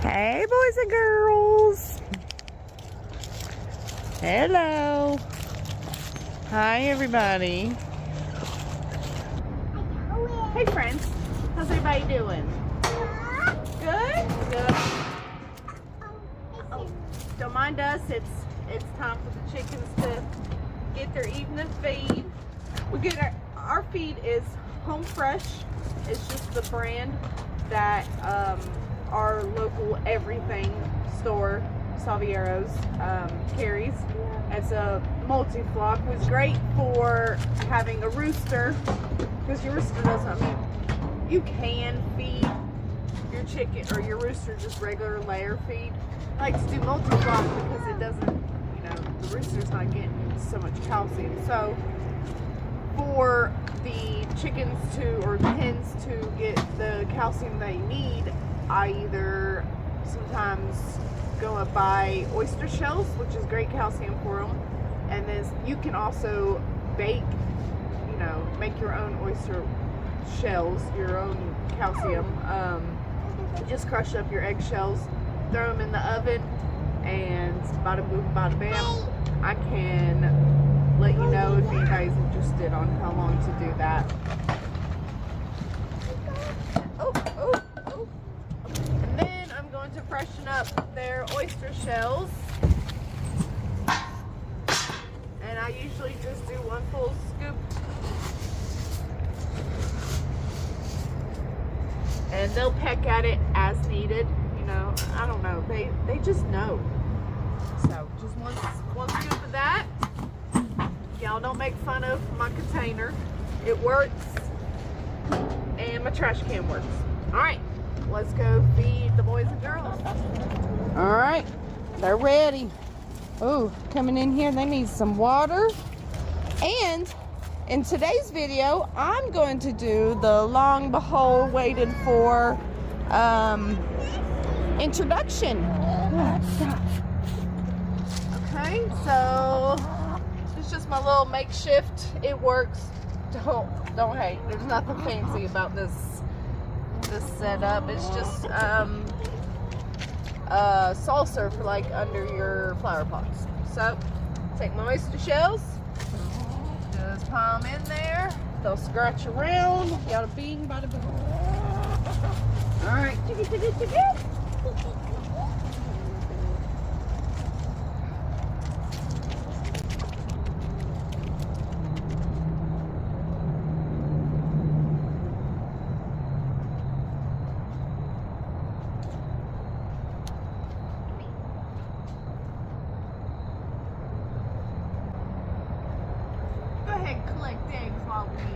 Hey, boys and girls. Hello. Hi, everybody. Hey, friends. How's everybody doing? Good? Good. Oh, don't mind us. It's time for the chickens to get their evening feed. We get our feed is Home Fresh. It's just the brand that our local everything store, Salvieros, carries. It's a multi-flock. It was great for having a rooster, because your rooster doesn't, you can feed your chicken or your rooster just regular layer feed. I like to do multi-flock because it doesn't, the rooster's not getting so much calcium. So for the chickens or the hens to get the calcium they need, I either sometimes go and buy oyster shells, which is great calcium for them, and then you can also bake, make your own oyster shells, your own calcium. Just crush up your eggshells, throw them in the oven, and bada boom, bada bam. I can let you know if anybody's interested on how long to do that. And then I'm going to freshen up their oyster shells. And I usually just do one full scoop. And they'll peck at it as needed. I don't know. They just know. So just one scoop of that. Y'all don't make fun of my container. It works. And my trash can works. Alright, let's go feed the boys and girls. Alright, they're ready. Oh, coming in here, they need some water. And in today's video, I'm going to do the long behold waited for introduction. Okay, so it's just my little makeshift. It works. Don't hate. There's nothing fancy about this setup. It's just saucer for like under your flower pots. So take my oyster shells, just pile them in there. They'll scratch around. Yada bing, bada boom. All right. Collect eggs while we're in here.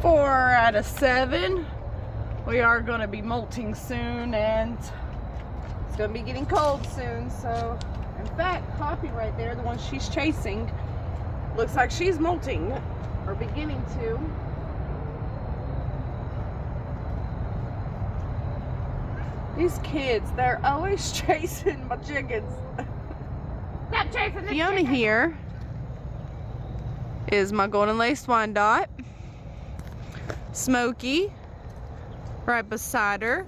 4 out of 7. We are going to be molting soon, and it's going to be getting cold soon. So, in fact, Poppy right there, the one she's chasing, looks like she's molting, or beginning to. These kids, they're always chasing my chickens. Stop chasing the Fiona chickens. Here is my golden laced Wyandotte. Smokey right beside her.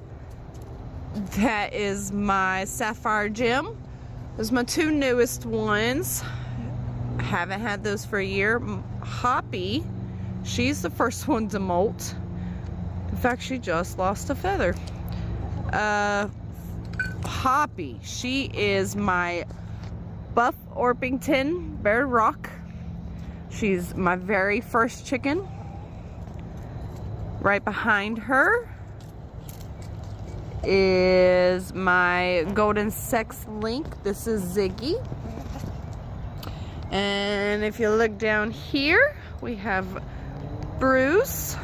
That is my Sapphire Gem. Those are my 2 newest ones. I haven't had those for a year. Hoppy, she's the first one to molt. In fact, she just lost a feather. Hoppy, she is my Buff Orpington Bear Rock. She's my very first chicken. Right behind her is my Golden Sex Link. This is Ziggy. And if you look down here, we have Bruce,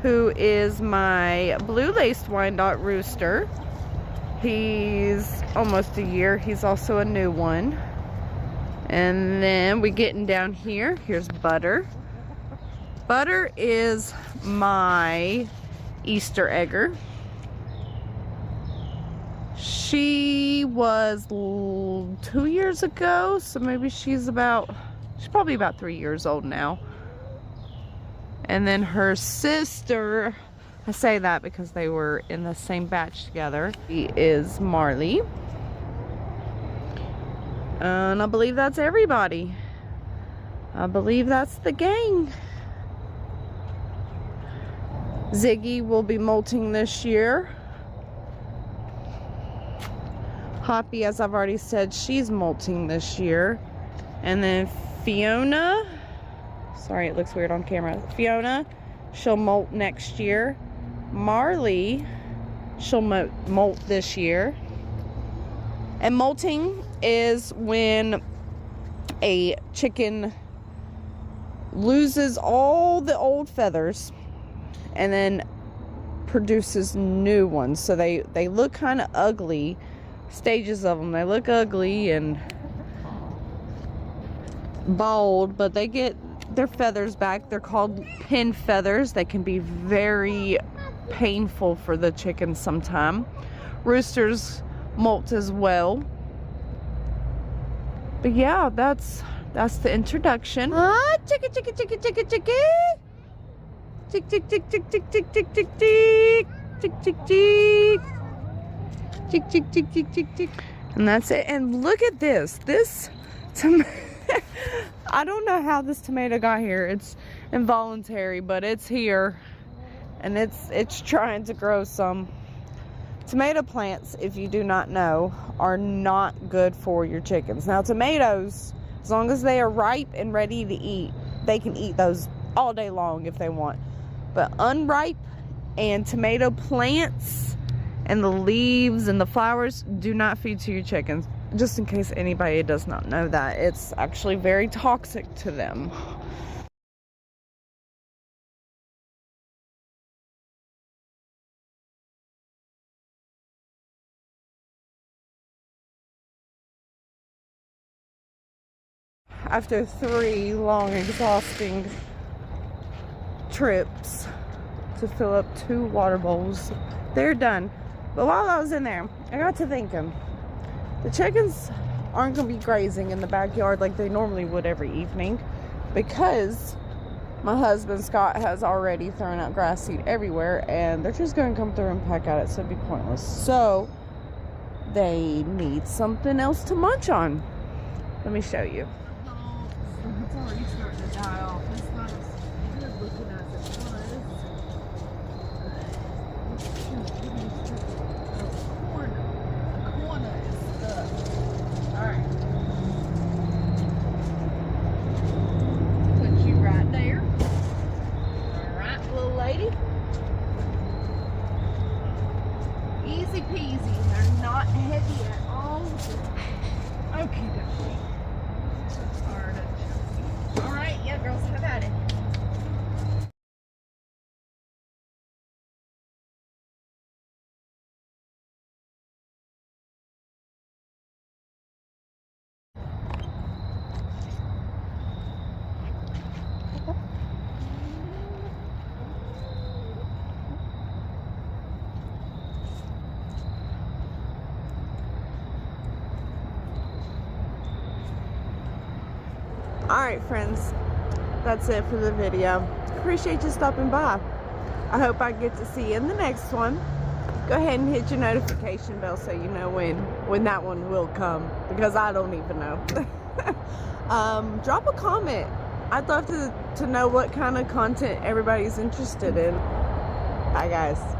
who is my blue laced Wyandotte rooster. He's almost a year. He's also a new one. And then we getting down here. Here's Butter. Butter is my Easter egger. She was 2 years ago, so maybe she's probably about 3 years old now. And then her sister, I say that because they were in the same batch together. She is Marley. And I believe that's everybody. I believe that's the gang. Ziggy will be molting this year. Hoppy, as I've already said, she's molting this year. And then Fiona, sorry it looks weird on camera. Fiona, she'll molt next year. Marley, she'll molt this year. And molting is when a chicken loses all the old feathers and then produces new ones. So they look kind of ugly, stages of them. They look ugly and bald, but they get their feathers back. They're called pin feathers. They can be very painful for the chickens sometimes. Roosters molt as well. But yeah, that's the introduction. Ah, chicka chicka chicka chicka chicka. Tick tick tick tick tick tick tick tick tick tick tick tick tick tick tick tick tick tick. And that's it. And look at this. This I don't know how this tomato got here. It's involuntary, but it's here, and it's trying to grow some. Tomato plants, if you do not know, are not good for your chickens. Now, tomatoes, as long as they are ripe and ready to eat, they can eat those all day long if they want. But unripe and tomato plants and the leaves and the flowers, do not feed to your chickens. Just in case anybody does not know that, it's actually very toxic to them. After 3 long, exhausting trips to fill up 2 water bowls, they're done. But while I was in there, I got to thinking, the chickens aren't going to be grazing in the backyard like they normally would every evening, because my husband Scott has already thrown out grass seed everywhere, and they're just going to come through and peck at it, so it'd be pointless. So they need something else to munch on. Let me show you. It's already starting to die off. It's not as good looking as it was. The corner is stuck. Alright. Put you right there. Alright, little lady. Easy peasy. They're not heavy at all. Okay, dokie. Alright, yeah, girls, have at it. Alright, friends, that's it for the video. Appreciate you stopping by. I hope I get to see you in the next one. Go ahead and hit your notification bell so you know when that one will come, because I don't even know. Drop a comment. I'd love to know what kind of content everybody's interested in. Bye, guys.